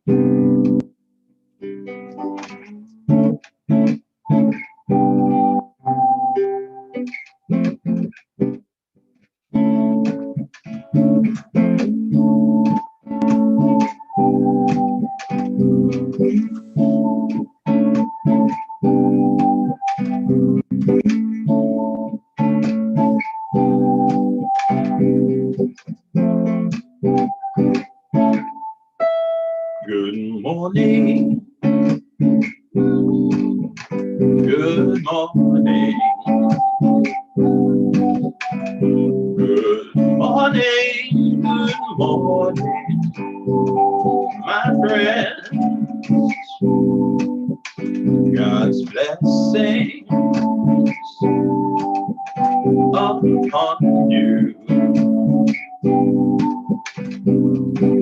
Good morning. Good morning. Good morning. Good morning, my friends. God's blessings upon you.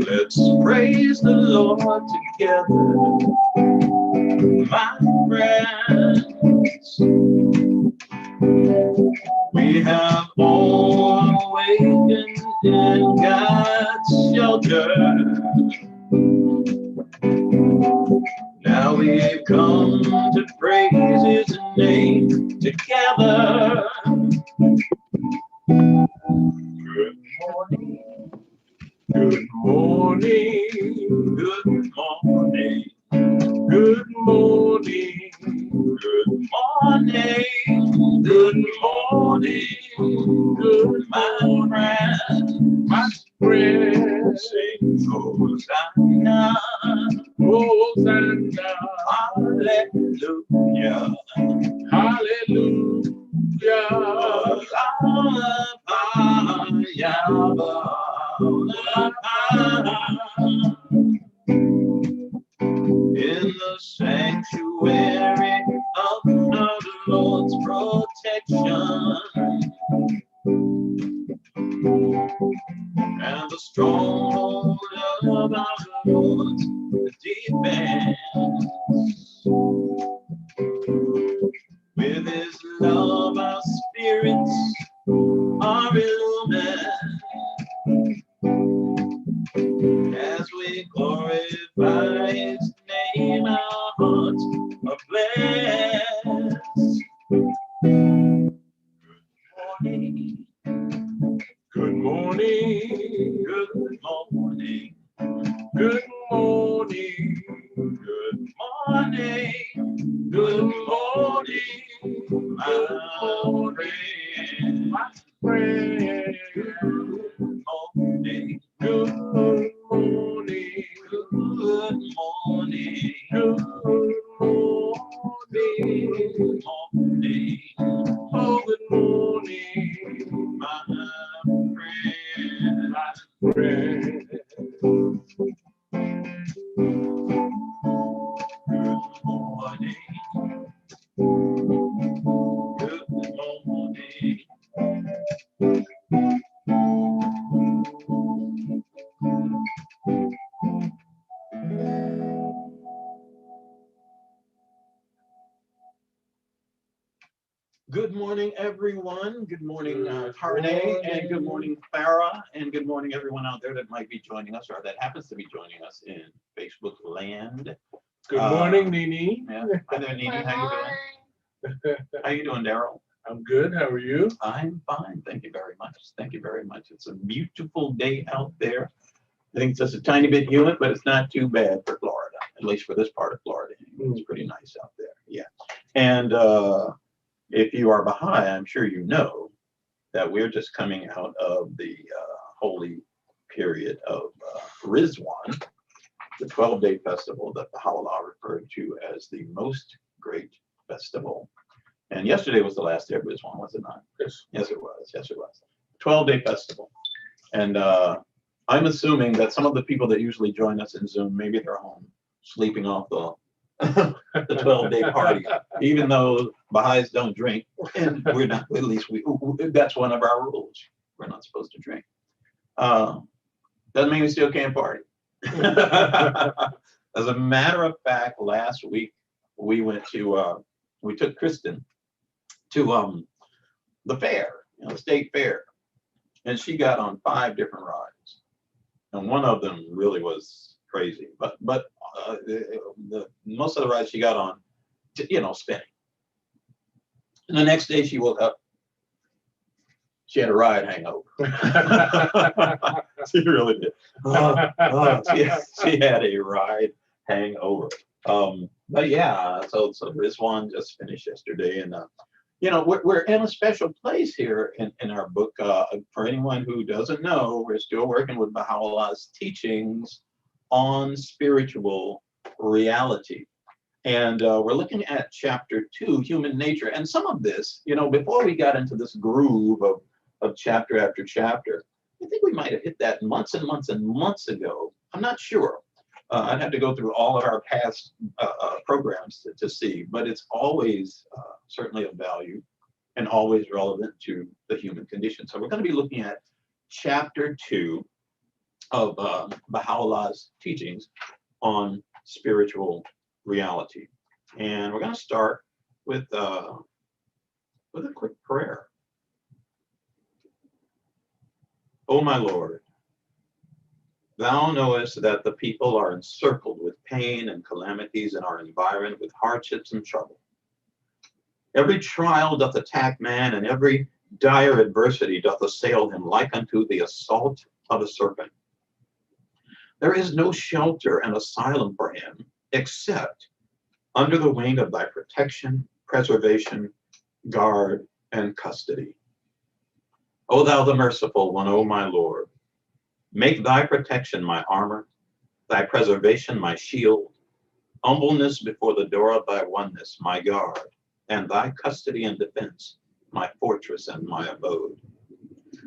Let's praise the Lord together, my friends. We have all awakened in God's shelter. Now we've come to praise His name together. Good morning. Good morning. Good morning. Good morning. Good morning. Good morning. Good my friend. Sing Hosanna. Hosanna. Hallelujah. Hallelujah. In the sanctuary of our Lord's protection and the stronghold of our Lord's defense, with His love our spirits are illumined. As we glorify His name, our hearts are blessed. Good morning. Good morning. Good morning. Good morning. Good morning. Good morning, my friend. Good morning. Good morning. Good morning. Good morning. Oh, good morning, my friend. My friend. Good morning. Good morning. Good morning, everyone. Good morning, Harnay, and good morning, Farah, and good morning, everyone out there that might be joining us or that happens to be joining us in Facebook land. Good morning, Nini. Yeah. Hi there, Nini. How you doing? How you doing, Daryl? I'm good. How are you? I'm fine. Thank you very much. Thank you very much. It's a beautiful day out there. I think it's just a tiny bit humid, but it's not too bad for Florida, at least for this part of Florida. It's pretty nice out there. Yeah. And if you are Baha'i, I'm sure you know that we're just coming out of the holy period of Rizwan, the 12-day festival that Baha'u'llah referred to as the most great festival. And yesterday was the last day of Rizwan, was it not? Yes. Yes, it was. Yes, it was. 12-day festival. And I'm assuming that some of the people that usually join us in Zoom, maybe they're home sleeping off the 12-day party, even though Baha'is don't drink, and we're not, at least that's one of our rules. We're not supposed to drink. Doesn't mean we still can't party. As a matter of fact, last week we went to, we took Kristen to the fair, the state fair, and she got on 5 different rides. And one of them really was crazy. But most of the rides she got on, spinning. And the next day she woke up, she had a ride hangover. She really did. She had a ride hangover. But yeah, so this one just finished yesterday, and we're in a special place here in our book. For anyone who doesn't know, we're still working with Baha'u'llah's teachings on spiritual reality. And we're looking at chapter 2, human nature. And some of this, before we got into this groove of chapter after chapter, I think we might have hit that months and months and months ago. I'm not sure. I'd have to go through all of our past programs to see, but it's always certainly of value and always relevant to the human condition. So we're going to be looking at chapter 2 of Baha'u'llah's teachings on spiritual reality. And we're going to start with a quick prayer. O my Lord, Thou knowest that the people are encircled with pain and calamities and are environed with hardships and trouble. Every trial doth attack man, and every dire adversity doth assail him like unto the assault of a serpent. There is no shelter and asylum for him except under the wing of thy protection, preservation, guard, and custody. O thou the merciful one, O my Lord, make thy protection my armor, thy preservation my shield, humbleness before the door of thy oneness my guard, and thy custody and defense my fortress and my abode.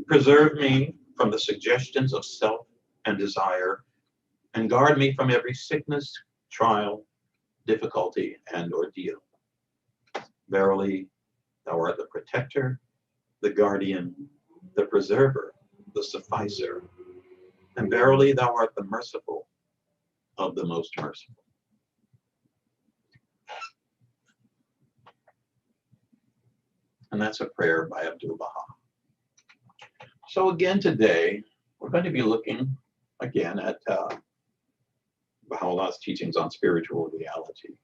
Preserve me from the suggestions of self and desire, and guard me from every sickness, trial, difficulty, and ordeal. Verily, thou art the protector, the guardian, the preserver, the sufficer, and verily thou art the merciful of the most merciful. And that's a prayer by Abdu'l-Baha. So again today, we're going to be looking again at Baha'u'llah's teachings on spiritual reality.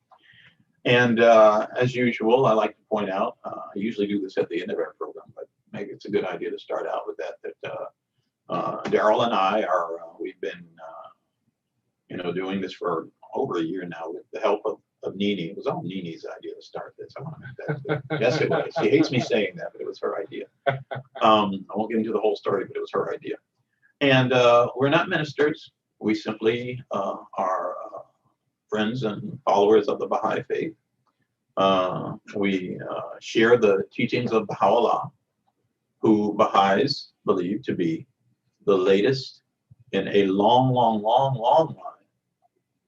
And as usual, I like to point out, I usually do this at the end of our program, but maybe it's a good idea to start out with that Daryl and I we've been, doing this for over a year now with the help of Nini. It was all Nini's idea to start this. I want to make that clear. Yes, it was. She hates me saying that, but it was her idea. I won't get into the whole story, but it was her idea. And we're not ministers. We simply are friends and followers of the Baha'i faith. We share the teachings of Baha'u'llah, who Baha'is believe to be the latest in a long line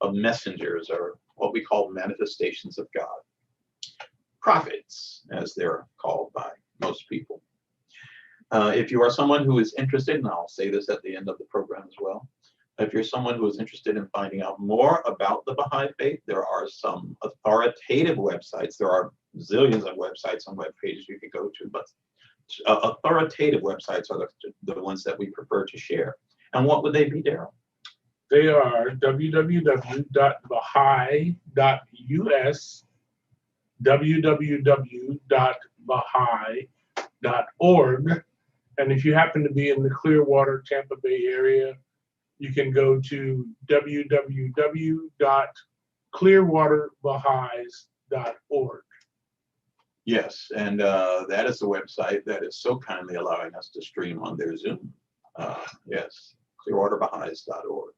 of messengers, or what we call manifestations of God. Prophets, as they're called by most people. If you are someone who is interested, and I'll say this at the end of the program as well, if you're someone who is interested in finding out more about the Baha'i faith, there are some authoritative websites. There are zillions of websites and web pages you could go to, but authoritative websites are the ones that we prefer to share. And what would they be, Daryl? They are www.baha'i.us, www.baha'i.org, and if you happen to be in the Clearwater, Tampa Bay area, you can go to www.clearwaterbaha'is.org. Yes, and that is the website that is so kindly allowing us to stream on their Zoom. Yes, clearwaterbaha'is.org.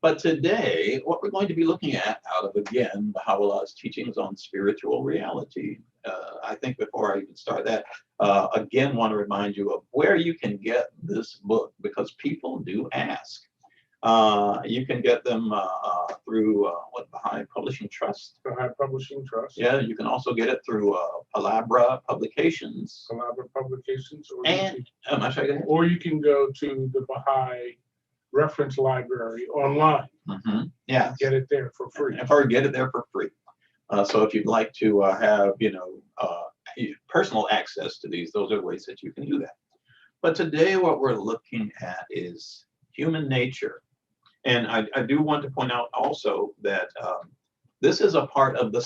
But today, what we're going to be looking at out of, again, Baha'u'llah's teachings on spiritual reality. I think before I even start that, again, want to remind you of where you can get this book, because people do ask. You can get them through Baha'i Publishing Trust. Baha'i Publishing Trust. Yeah, you can also get it through Palabra Publications. Palabra Publications. Or you can go to the Baha'i Reference Library online. Mm-hmm. Yeah, get it there for free. Or get it there for free. So if you'd like to have personal access to these, those are ways that you can do that. But today, what we're looking at is human nature. And I do want to point out also that this is a part of the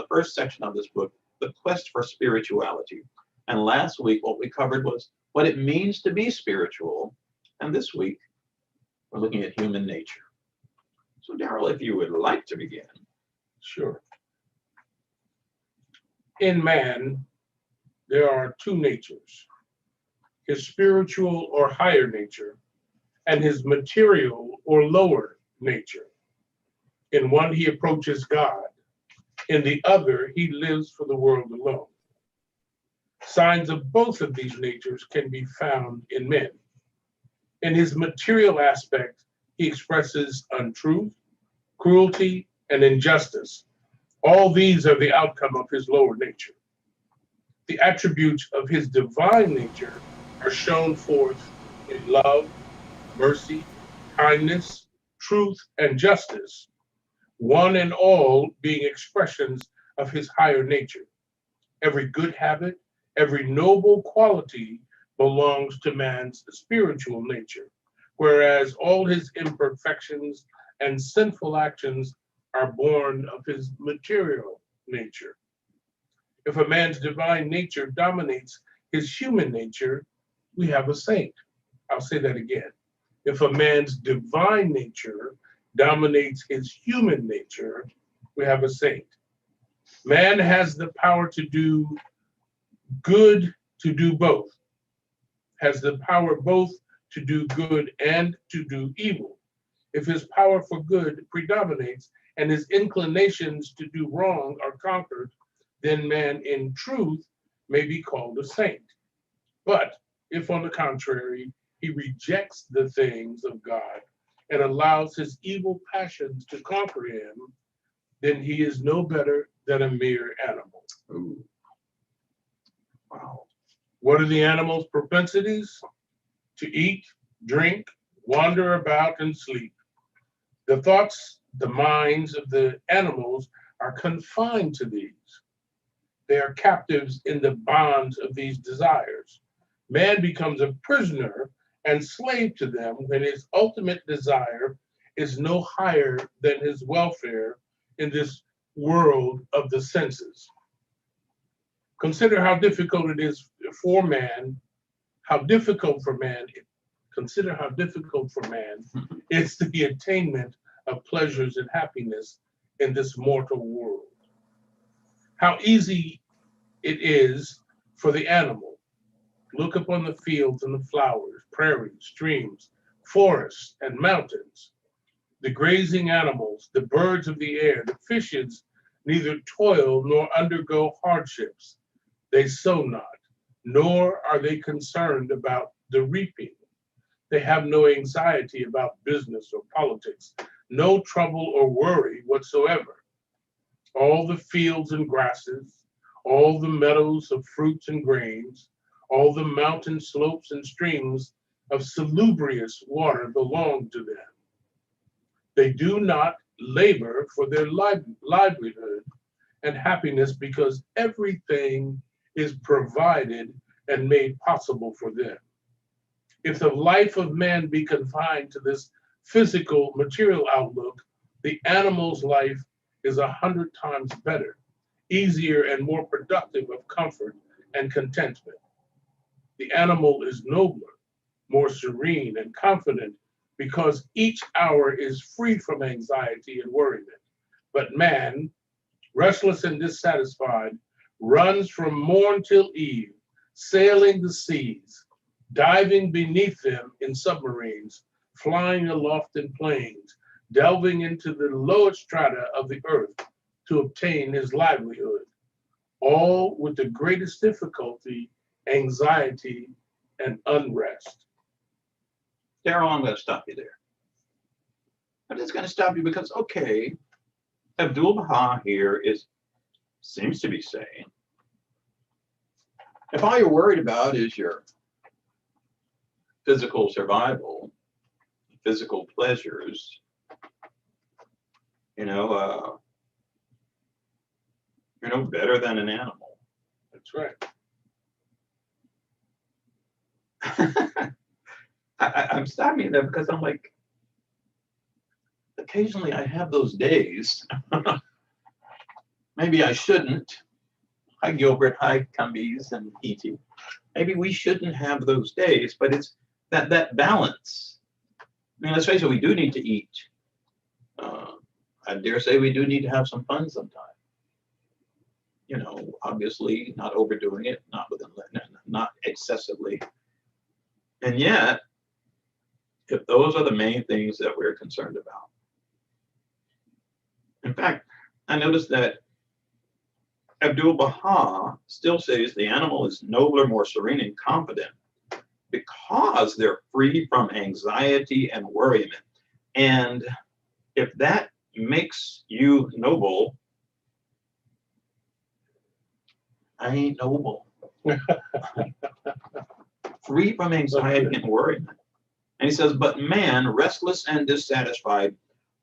first section of this book, The Quest for Spirituality. And last week, what we covered was what it means to be spiritual. And this week, we're looking at human nature. So, Daryl, if you would like to begin. Sure. In man, there are two natures, his spiritual or higher nature, and his material or lower nature. In one, he approaches God. In the other, he lives for the world alone. Signs of both of these natures can be found in men. In his material aspect, he expresses untruth, cruelty, and injustice. All these are the outcome of his lower nature. The attributes of his divine nature are shown forth in love, mercy, kindness, truth, and justice, one and all being expressions of his higher nature. Every good habit, every noble quality belongs to man's spiritual nature, whereas all his imperfections and sinful actions are born of his material nature. If a man's divine nature dominates his human nature, we have a saint. I'll say that again. If a man's divine nature dominates his human nature, we have a saint. Man has the power to do good, to do both, has the power both to do good and to do evil. If his power for good predominates and his inclinations to do wrong are conquered, then man in truth may be called a saint. But if on the contrary, he rejects the things of God and allows his evil passions to conquer him, then he is no better than a mere animal. Ooh. Wow. What are the animal's propensities? To eat, drink, wander about, and sleep. The thoughts, the minds of the animals are confined to these. They are captives in the bonds of these desires. Man becomes a prisoner and slave to them when his ultimate desire is no higher than his welfare in this world of the senses. Consider how difficult it is for man, consider how difficult for man is the attainment of pleasures and happiness in this mortal world. How easy it is for the animal. Look upon the fields and the flowers, prairies, streams, forests, and mountains. The grazing animals, the birds of the air, the fishes neither toil nor undergo hardships. They sow not, nor are they concerned about the reaping. They have no anxiety about business or politics, no trouble or worry whatsoever. All the fields and grasses, all the meadows of fruits and grains, all the mountain slopes and streams of salubrious water belong to them. They do not labor for their livelihood and happiness because everything is provided and made possible for them. If the life of man be confined to this physical, material outlook, the animal's life is 100 times better, easier, and more productive of comfort and contentment. The animal is nobler, more serene and confident because each hour is free from anxiety and worriment. But man, restless and dissatisfied, runs from morn till eve, sailing the seas, diving beneath them in submarines, flying aloft in planes, delving into the lowest strata of the earth to obtain his livelihood, all with the greatest difficulty, anxiety, and unrest. Daryl, I'm going to stop you there. I'm just going to stop you because, okay, Abdul Baha here seems to be saying, if all you're worried about is your physical survival, physical pleasures, you're no better than an animal. That's right. I'm stopping there because I'm like, occasionally I have those days. Maybe I shouldn't. Hi Gilbert, hi Cumbies and E.T. Maybe we shouldn't have those days, but it's that balance. I mean, let's face it, we do need to eat. I dare say we do need to have some fun sometime. You know, obviously not overdoing it, not excessively. And yet, if those are the main things that we're concerned about. In fact, I noticed that Abdu'l-Baha still says the animal is nobler, more serene, and confident because they're free from anxiety and worriment. And if that makes you noble, I ain't noble. Free from anxiety and worriment. And he says, but man, restless and dissatisfied,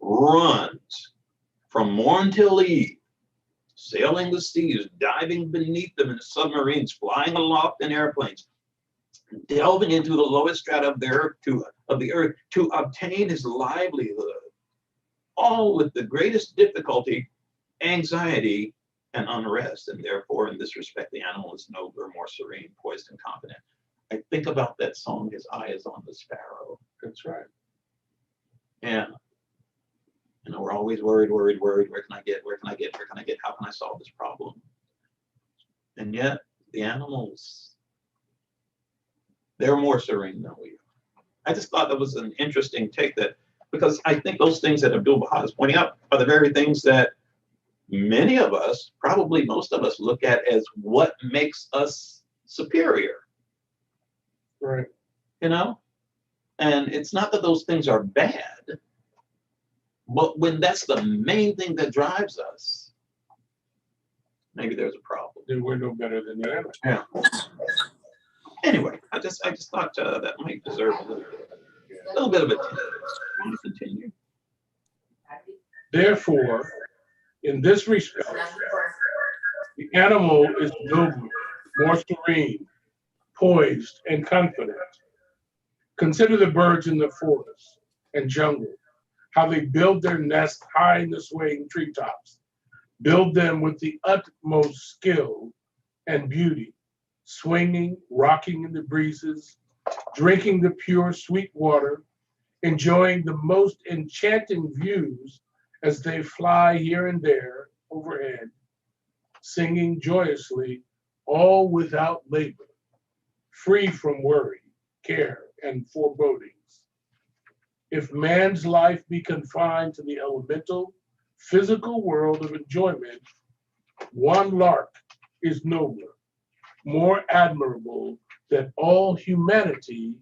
runs from morn till eve, sailing the seas, diving beneath them in submarines, flying aloft in airplanes, delving into the lowest strata of the earth to obtain his livelihood, all with the greatest difficulty, anxiety, and unrest. And therefore, in this respect, the animal is nobler, more serene, poised, and confident. I think about that song, His Eye is on the Sparrow. That's right. Yeah. You know, we're always worried. Where can I get? How can I solve this problem? And yet, the animals, they're more serene than we are. I just thought that was an interesting take, that because I think those things that Abdu'l-Baha is pointing out are the very things that many of us, probably most of us, look at as what makes us superior. Right. You know? And it's not that those things are bad, but when that's the main thing that drives us, maybe there's a problem. Then we're no better than the animal. Yeah. Anyway, I just thought that might deserve a little bit of attention. I want to continue. Therefore, in this respect, the animal is nobler, more serene, poised, and confident. Consider the birds in the forest and jungle, how they build their nests high in the swaying treetops, build them with the utmost skill and beauty, swinging, rocking in the breezes, drinking the pure, sweet water, enjoying the most enchanting views as they fly here and there overhead, singing joyously, all without labor, free from worry, care, and forebodings. If man's life be confined to the elemental, physical world of enjoyment, one lark is nobler, more admirable than all humanity,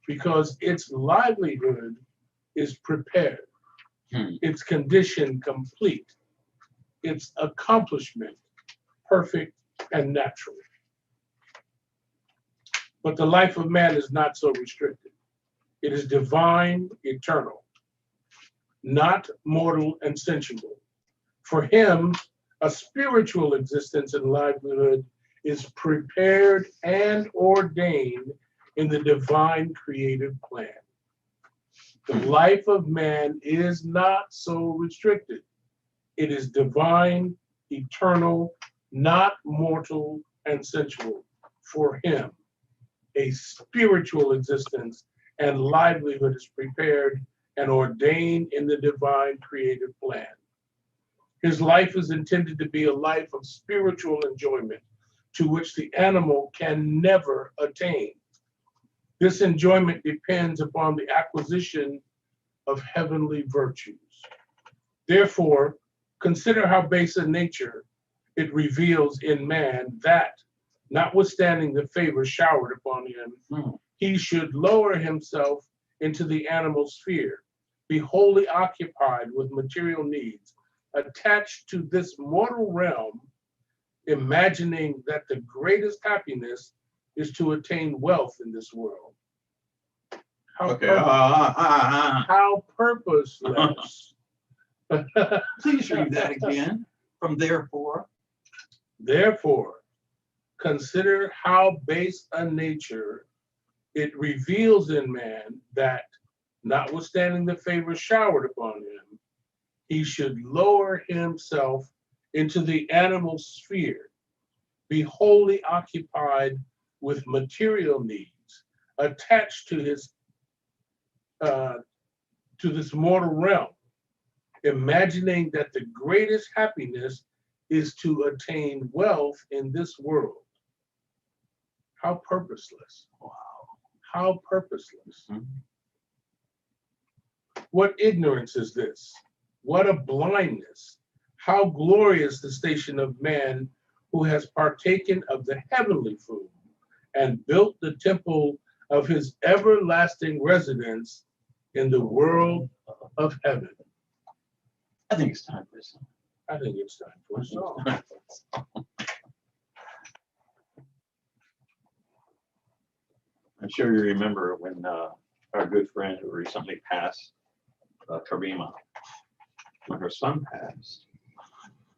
because its livelihood is prepared, its condition complete, its accomplishment perfect and natural. But the life of man is not so restricted. It is divine, eternal, not mortal and sensual. For him, a spiritual existence and livelihood is prepared and ordained in the divine creative plan. The life of man is not so restricted. It is divine, eternal, not mortal and sensual. For him, a spiritual existence and livelihood is prepared and ordained in the divine creative plan. His life is intended to be a life of spiritual enjoyment to which the animal can never attain. This enjoyment depends upon the acquisition of heavenly virtues. Therefore, consider how base a nature it reveals in man that, notwithstanding the favor showered upon him, he should lower himself into the animal sphere, be wholly occupied with material needs, attached to this mortal realm, imagining that the greatest happiness is to attain wealth in this world. How purposeless. Please read that again from therefore. Therefore, consider how base a nature it reveals in man that, notwithstanding the favor showered upon him, he should lower himself into the animal sphere, be wholly occupied with material needs, attached to his to this mortal realm, imagining that the greatest happiness is to attain wealth in this world. How purposeless. Wow. How purposeless. Mhm. What ignorance is this? What a blindness. How glorious the station of man who has partaken of the heavenly food and built the temple of his everlasting residence in the world of heaven. I think it's time for a song. I think it's time for a song. I'm sure you remember when our good friend who recently passed, Karima, when her son passed,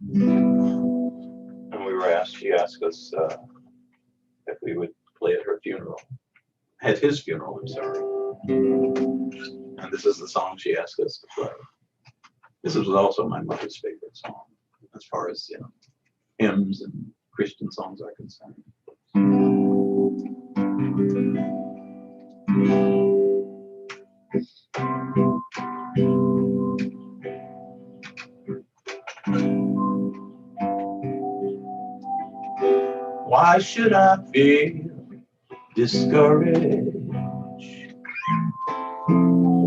and she asked us if we would play at her funeral, at his funeral, I'm sorry. And this is the song she asked us to play. This was also my mother's favorite song, as far as, you know, hymns and Christian songs are concerned. Why should I feel discouraged?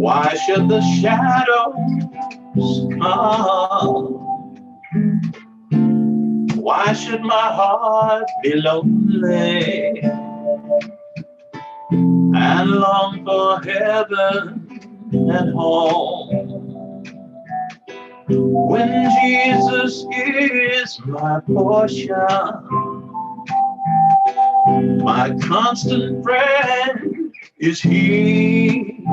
Why should the shadows come? Why should my heart be lonely and long for heaven and home, when Jesus is my portion, my constant friend is He.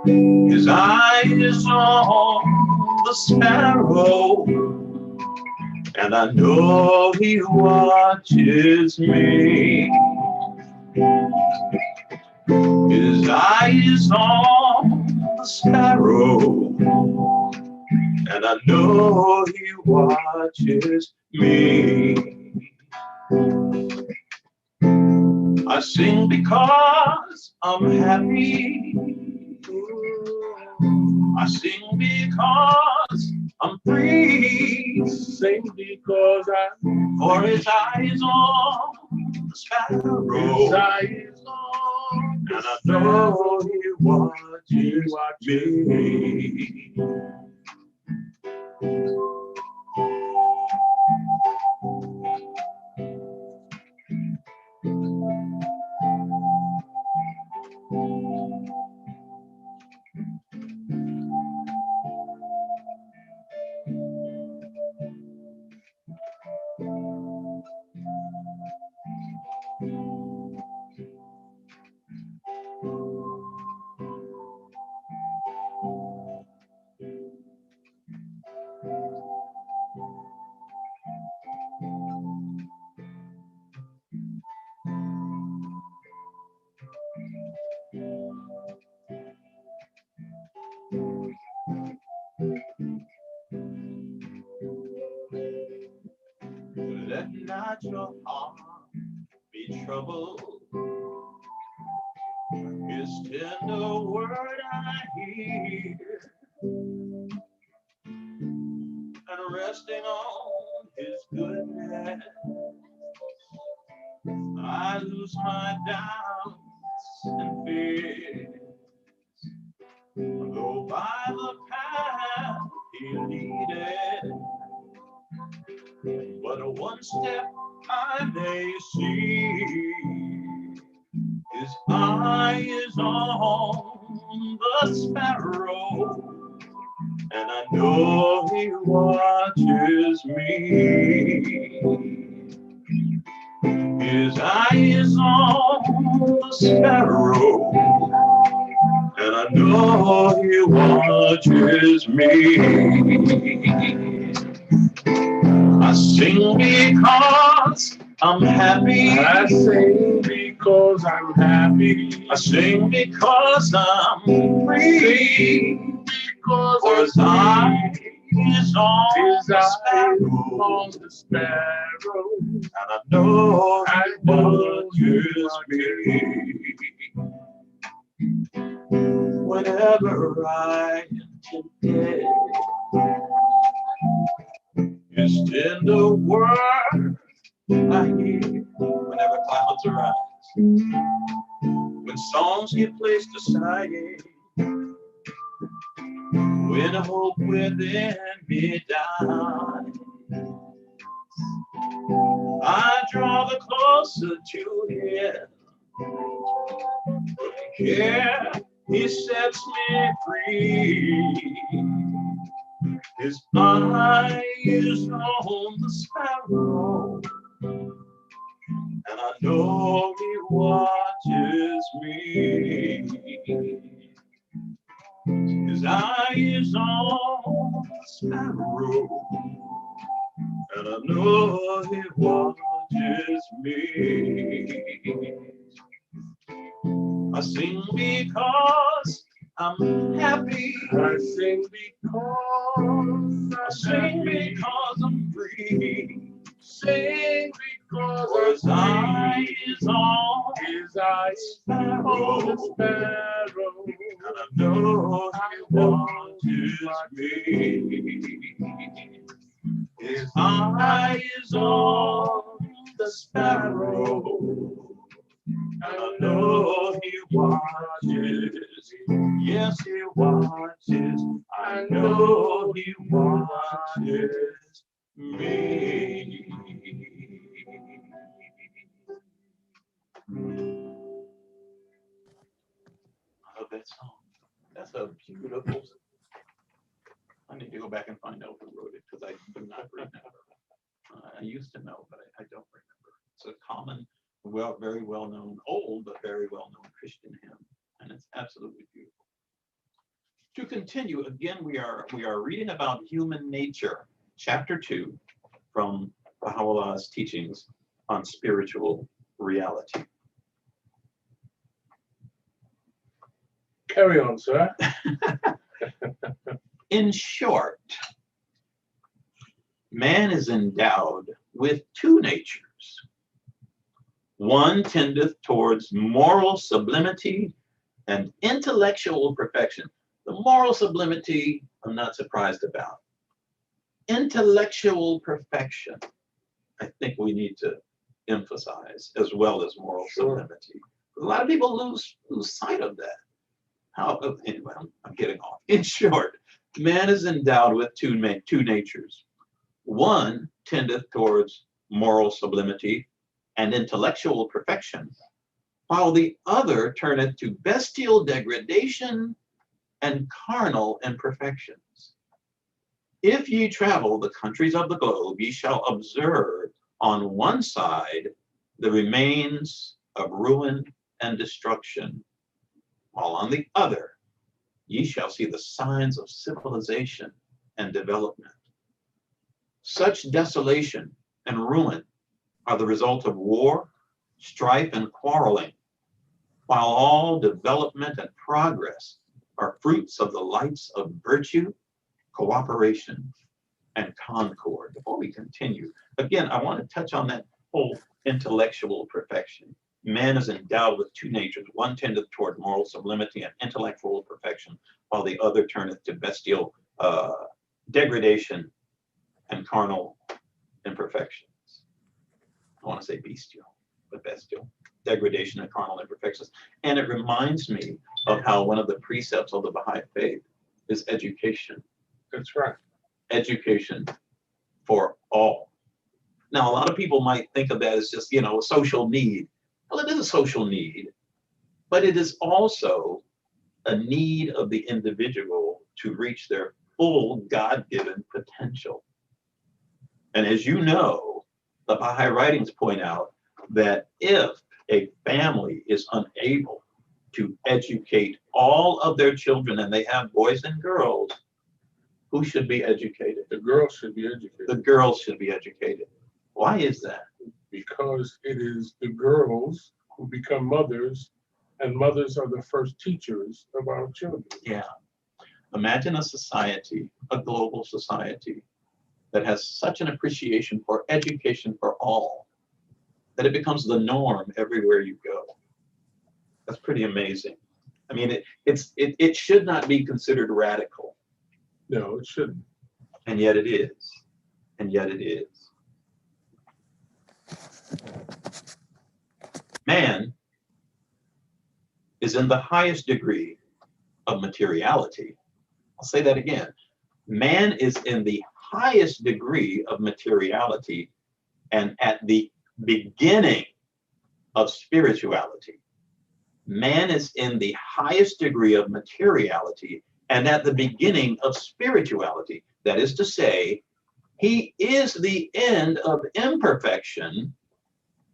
His eye is on the sparrow, and I know He watches me. His eye is on the sparrow, and I know He watches me. I sing because I'm happy. I sing because I'm free. Sing because For His eyes on the sparrow, His eye is on and I know He watches me. Let not your heart be troubled. His tender word I hear, and resting on His goodness, I lose my doubts and fears. Though by the path He leadeth, but one step I may see. His eye is on the sparrow, and I know He watches me. His eye is on the sparrow, and I know He watches me. I sing because I'm happy. I sing because I'm happy. I sing because I'm free. because his eye is on his the eye sparrow, on the sparrow, and I know he watches me. Whenever I am tempted, his tender word I hear. Whenever clouds arise, when songs get placed aside, when hope within me dies, I draw the closer to him. Yeah, he sets me free. His eye is on the sparrow, and I know he watches me. His eye is on the sparrow, and I know he watches me. I sing because I'm happy. I sing because I'm free. Sing because For his eye is on his eyes on the sparrow, and I know he watches me. His eye is on the sparrow, and I know he watches. Yes, he watches. I know he watches me. I love that song. That's a beautiful. I need to go back and find out who wrote it because I do not remember. I used to know, but I don't remember. It's a common, very well known, old but very well known Christian hymn, and it's absolutely beautiful. To continue, again, we are reading about human nature, chapter 2, from Baha'u'llah's teachings on spiritual reality. Carry on, sir. In short, man is endowed with two natures. One tendeth towards moral sublimity and intellectual perfection. The moral sublimity, I'm not surprised about. Intellectual perfection, I think we need to emphasize, as well as moral sublimity. A lot of people lose sight of that. Anyway, I'm getting off. In short, man is endowed with two natures. One tendeth towards moral sublimity and intellectual perfection, while the other turneth to bestial degradation and carnal imperfections. If ye travel the countries of the globe, ye shall observe on one side the remains of ruin and destruction, while on the other ye shall see the signs of civilization and development. Such desolation and ruin are the result of war, strife, and quarreling, while all development and progress are fruits of the lights of virtue, cooperation, and concord. Before we continue, again, I want to touch on that whole intellectual perfection. Man is endowed with two natures. One tendeth toward moral sublimity and intellectual perfection, while the other turneth to bestial degradation and carnal imperfections. I want to say bestial, but bestial. Degradation and carnal imperfections. And it reminds me of how one of the precepts of the Baha'i faith is education. That's right. Education for all. Now, a lot of people might think of that as just, a social need. Well, it is a social need, but it is also a need of the individual to reach their full God-given potential. And as you know, the Baha'i writings point out that if a family is unable to educate all of their children, and they have boys and girls, who should be educated? The girls should be educated. The girls should be educated. Why is that? Because it is the girls who become mothers, and mothers are the first teachers of our children. Yeah. Imagine a society, a global society, that has such an appreciation for education for all, that it becomes the norm everywhere you go. That's pretty amazing. I mean, it should not be considered radical. No, it shouldn't. And yet it is. And yet it is. Man is in the highest degree of materiality. I'll say that again. Man is in the highest degree of materiality and at the beginning of spirituality. Man is in the highest degree of materiality and at the beginning of spirituality. That is to say, he is the end of imperfection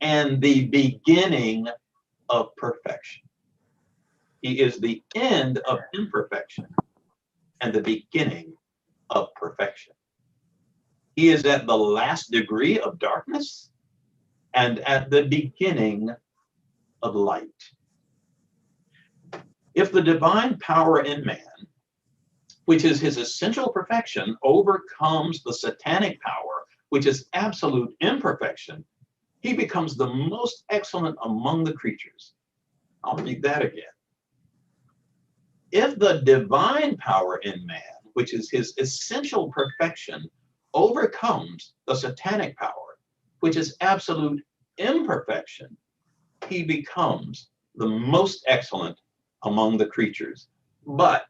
and the beginning of perfection. He is the end of imperfection and the beginning of perfection. He is at the last degree of darkness and at the beginning of light. If the divine power in man, which is his essential perfection, overcomes the satanic power, which is absolute imperfection, he becomes the most excellent among the creatures. I'll read that again. If the divine power in man, which is his essential perfection, overcomes the satanic power, which is absolute imperfection, he becomes the most excellent among the creatures. But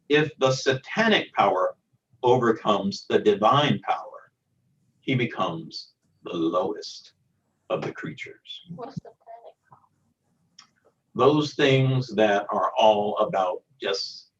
if the satanic power overcomes the divine power, he becomes the lowest of the creatures. What's the planet called? Those things that are all about just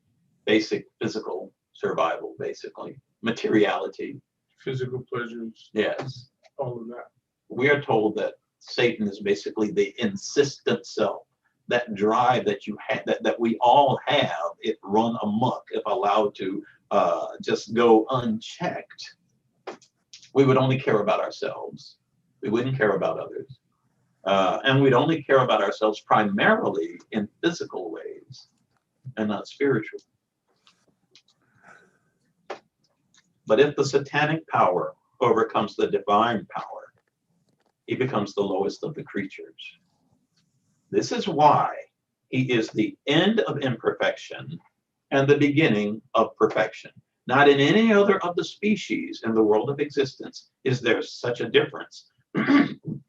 basic physical survival, basically. Materiality. Physical pleasures, Yes. all of that. We are told that Satan is basically the insistent self. That drive that you have, that we all have, it run amok if allowed to just go unchecked. We would only care about ourselves. We wouldn't care about others. And we'd only care about ourselves primarily in physical ways and not spiritual. But if the satanic power overcomes the divine power, he becomes the lowest of the creatures. This is why he is the end of imperfection and the beginning of perfection. Not in any other of the species in the world of existence is there such a difference.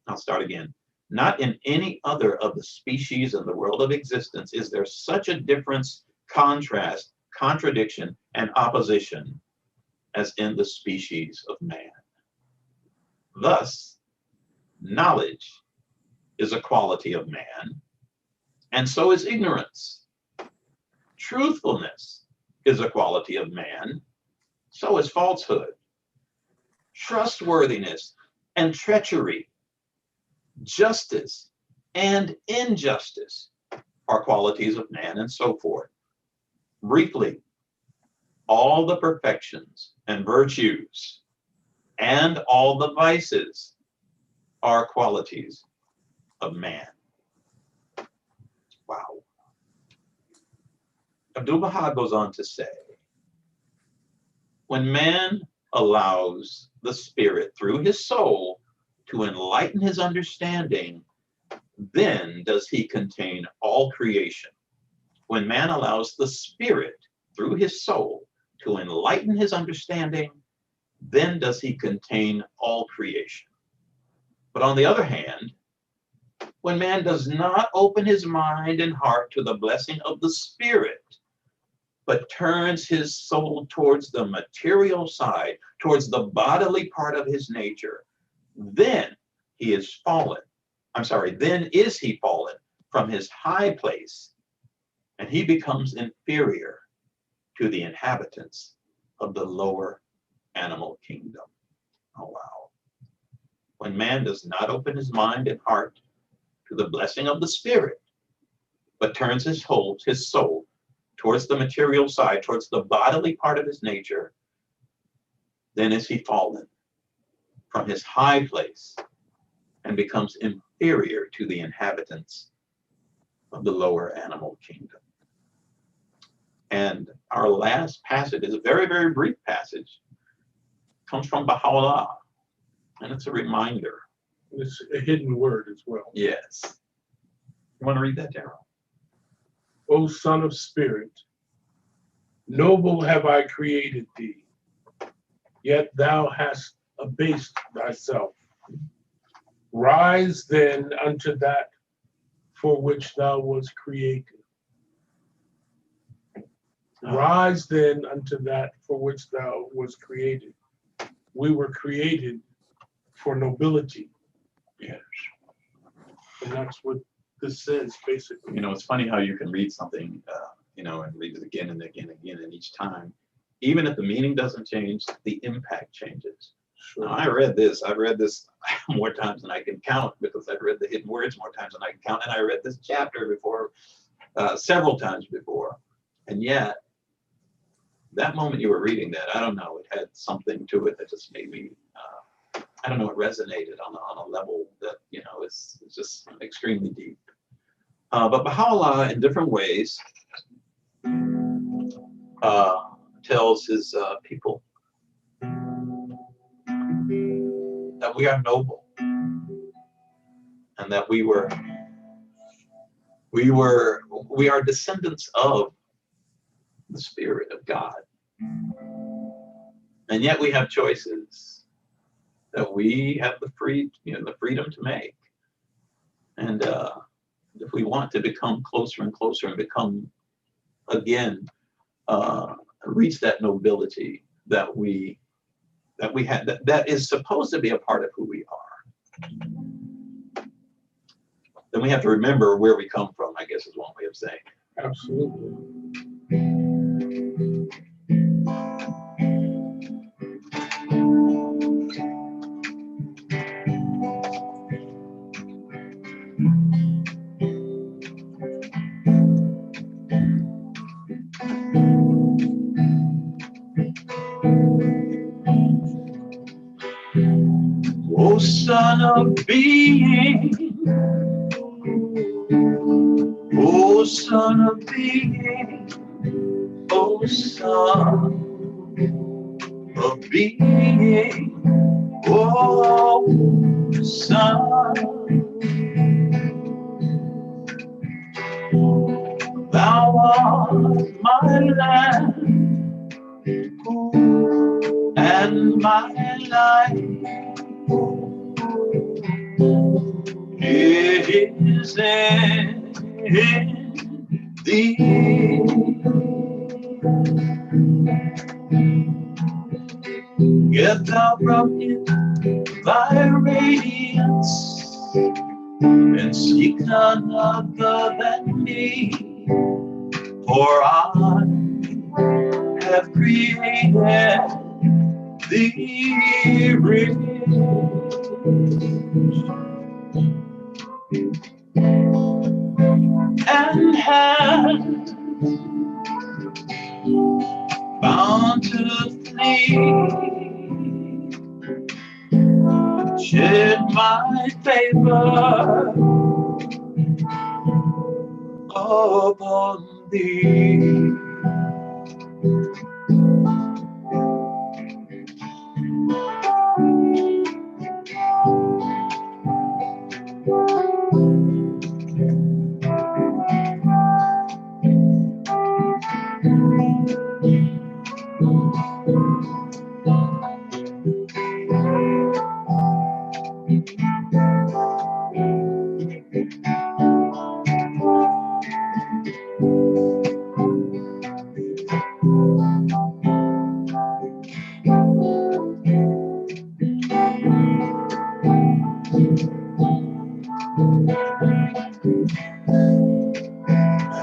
I'll start again. Not in any other of the species in the world of existence is there such a difference, contrast, contradiction, and opposition as in the species of man. Thus, knowledge is a quality of man, and so is ignorance. Truthfulness is a quality of man, so is falsehood. Trustworthiness and treachery, justice and injustice are qualities of man, and so forth. Briefly, all the perfections and virtues and all the vices are qualities of man. Wow. Abdu'l-Baha goes on to say, when man allows the spirit through his soul to enlighten his understanding, then does he contain all creation. When man allows the spirit through his soul to enlighten his understanding, then does he contain all creation. But on the other hand, when man does not open his mind and heart to the blessing of the spirit, but turns his soul towards the material side, towards the bodily part of his nature, then he is fallen. Then is he fallen from his high place, and he becomes inferior to the inhabitants of the lower animal kingdom. Oh, wow. When man does not open his mind and heart to the blessing of the spirit, but turns his soul towards the material side, towards the bodily part of his nature, then is he fallen from his high place and becomes inferior to the inhabitants of the lower animal kingdom. And our last passage is a very, very brief passage. It comes from Baha'u'llah, and it's a reminder. It's a hidden word as well. Yes. You want to read that, Daryl? O Son of Spirit, noble have I created thee, yet thou hast abased thyself. Rise then unto that for which thou was created. Rise then unto that for which thou was created. We were created for nobility. Yes. And that's what this says, basically. You know, it's funny how you can read something, and read it again and again and again, and each time, even if the meaning doesn't change, the impact changes. Sure. Now, I've read this more times than I can count, because I've read the hidden words more times than I can count, and I read this chapter before, several times before, and yet, that moment you were reading that, I don't know, it had something to it that just made me, I don't know, it resonated on a level that, it's just extremely deep. But Baha'u'llah, in different ways, tells his people that we are noble, and that we are descendants of the Spirit of God. And yet we have choices that we have the freedom to make. And if we want to become closer and closer and become again, reach that nobility that we had, that is supposed to be a part of who we are, then we have to remember where we come from, I guess is one way of saying it. Absolutely. O Son of Being, O Son of Being, O Son of Being, O Son, thou art my land and my life. It is in thee. Get thou from it thy radiance, and seek none other than me. For I have created thee rich, and have bountifully shed my favor upon thee.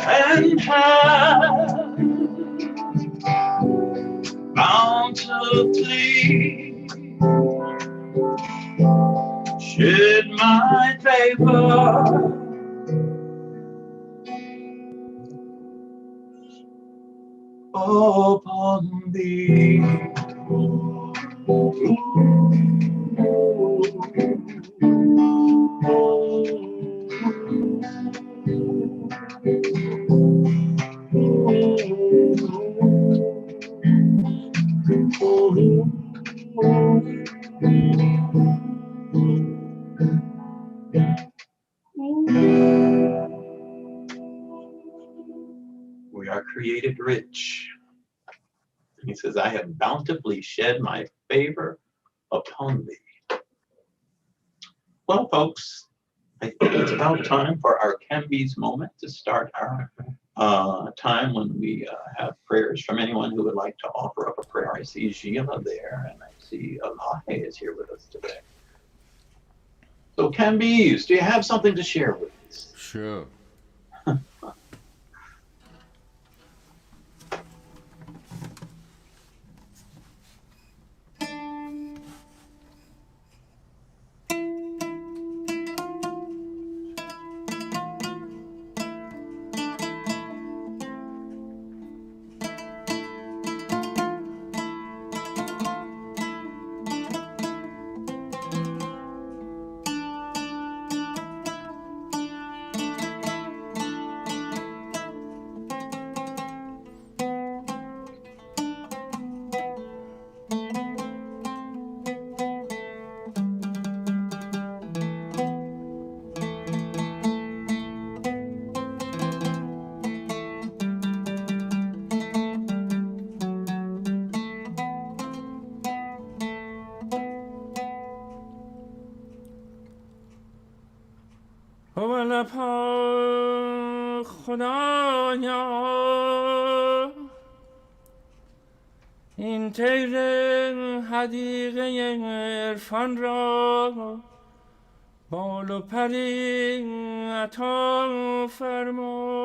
And have bountifully shed my favor upon thee. We are created rich. He says, I have bountifully shed my favor upon thee. Well, folks, I think it's about time for our Camby's moment to start our time when we have prayers from anyone who would like to offer up a prayer. I see Sheila there, and I see Alahe is here with us today. So, Camby's, do you have something to share with us? Sure. اولا پا خدایا این طیر حدیقه عرفان را بال و پری عطا فرما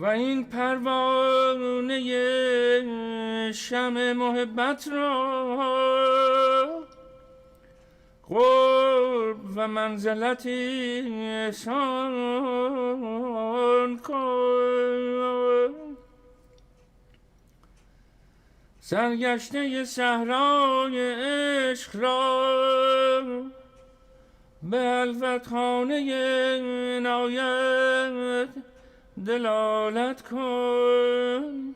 و این پروانه شمع محبت را قرب و منزلتی احسان کن سرگشته صحرای عشق را به الفتخانه عنایت دلالت کن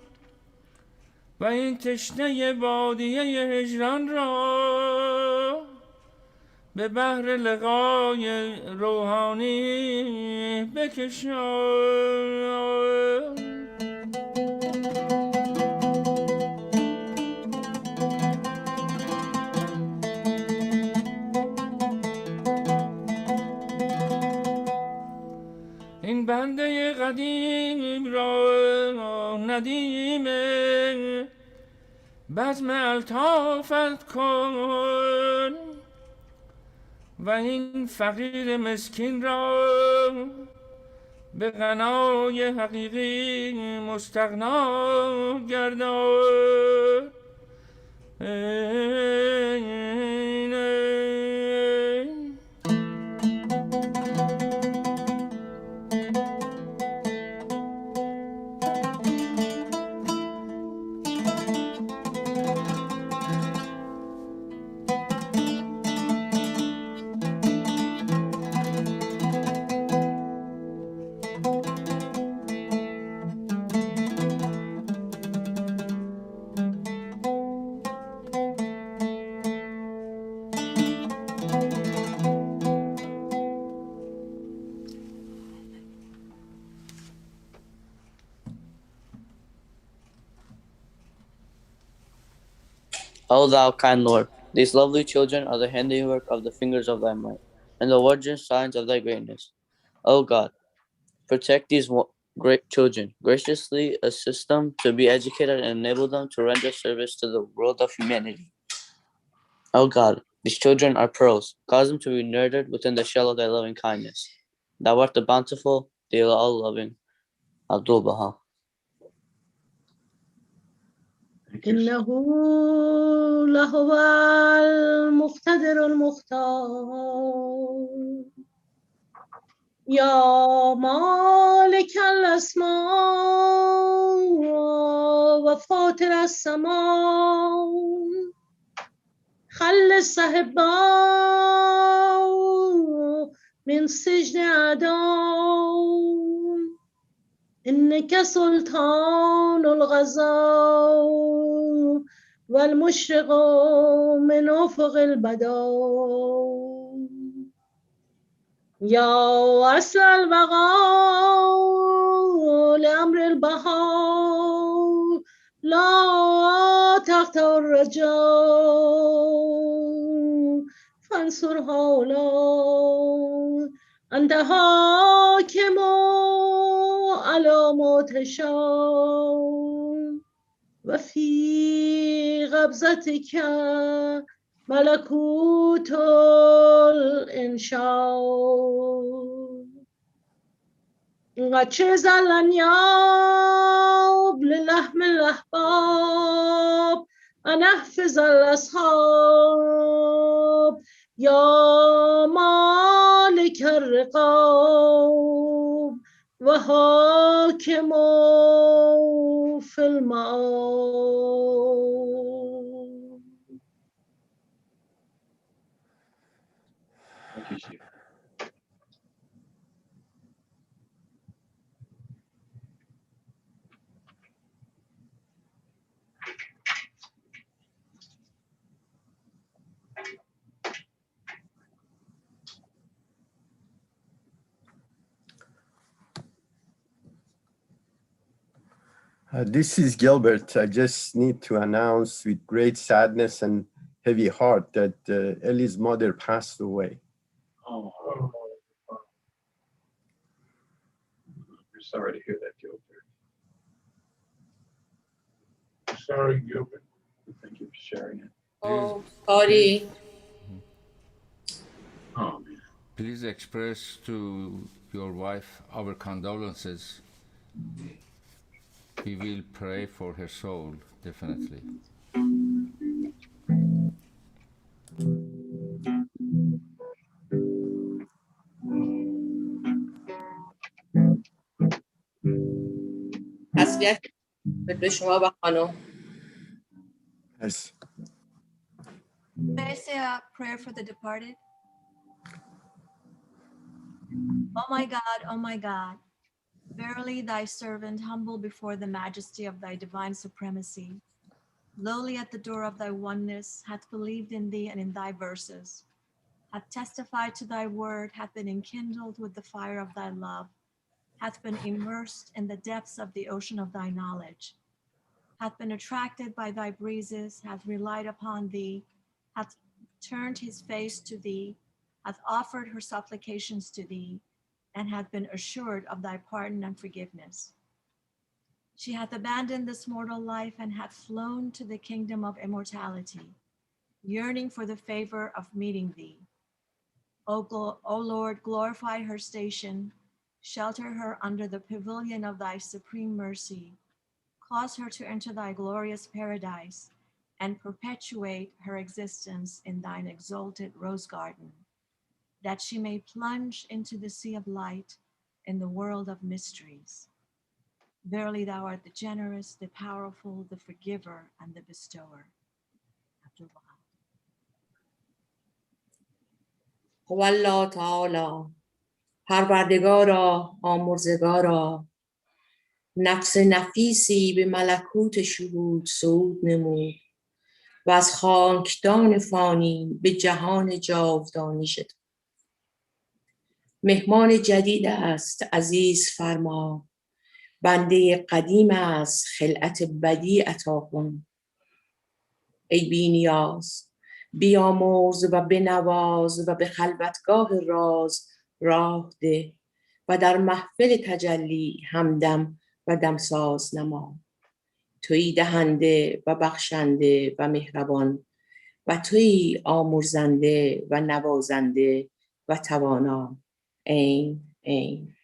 و این تشنه بادیه هجران را به بحر لقای روحانی بکشان این بنده قدیم را ندیم بزم الطافت کن و این فقیر مسکین را به غنای حقیقی مستغنا گردان O thou kind Lord, these lovely children are the handiwork of the fingers of thy might, and the wondrous signs of thy greatness. O God, protect these great children, graciously assist them to be educated and enable them to render service to the world of humanity. O God, these children are pearls, cause them to be nurtured within the shell of thy loving kindness. Thou art the bountiful, the all-loving Abdul Baha. إنه لهو المقتدر المختار يا مالك الأسماء وفاطر السماء خلص صاحبا من سجن عدو إنك سلطان الغزاء والمشرق من أفق البداء يا أصل البقاء لأمر البهاء لا تقطع الرجاء فانصر هؤلاء أنت حاكم على ما تشاء وفي قبضتك ملكوت الإنشاء وجز الأنياب للحم الأحباب أن أحفظ الأصحاب يا مالك الرقاب وحاكم في المآب. Thank you, Chief. This is Gilbert. I just need to announce with great sadness and heavy heart that Ellie's mother passed away. Oh, we're sorry to hear that, Gilbert. Sorry, Gilbert. Thank you for sharing it. Oh, sorry. Oh, man. Please express to your wife our condolences. We will pray for her soul, definitely. تسلیت به شما و خانم. Yes. May I say a prayer for the departed? Oh my God, verily thy servant, humble before the majesty of thy divine supremacy, lowly at the door of thy oneness, hath believed in thee and in thy verses, hath testified to thy word, hath been enkindled with the fire of thy love, hath been immersed in the depths of the ocean of thy knowledge, hath been attracted by thy breezes, hath relied upon thee, hath turned his face to thee, hath offered her supplications to thee, and hath been assured of thy pardon and forgiveness. She hath abandoned this mortal life and hath flown to the kingdom of immortality, yearning for the favor of meeting thee. O Lord, glorify her station, shelter her under the pavilion of thy supreme mercy, cause her to enter thy glorious paradise, and perpetuate her existence in thine exalted rose garden, that she may plunge into the sea of light in the world of mysteries. Verily thou art the generous, the powerful, the forgiver, and the bestower. Abdullah. والله تعالی پروردگارا آمرزگارا نفس نفیسی به ملکوت شهود صعود نمود و از خاکدان فانی به جهان جاودانی شد. مهمان جدید است عزیز فرما، بنده قدیم است خلعت بدی عطا کن. ای بی نیاز بیامرز و بنواز و به خلوتگاه راز راه ده و در محفل تجلی همدم و دمساز نما. تویی دهنده و بخشنده و مهربان و تویی آمرزنده و نوازنده و توانا. این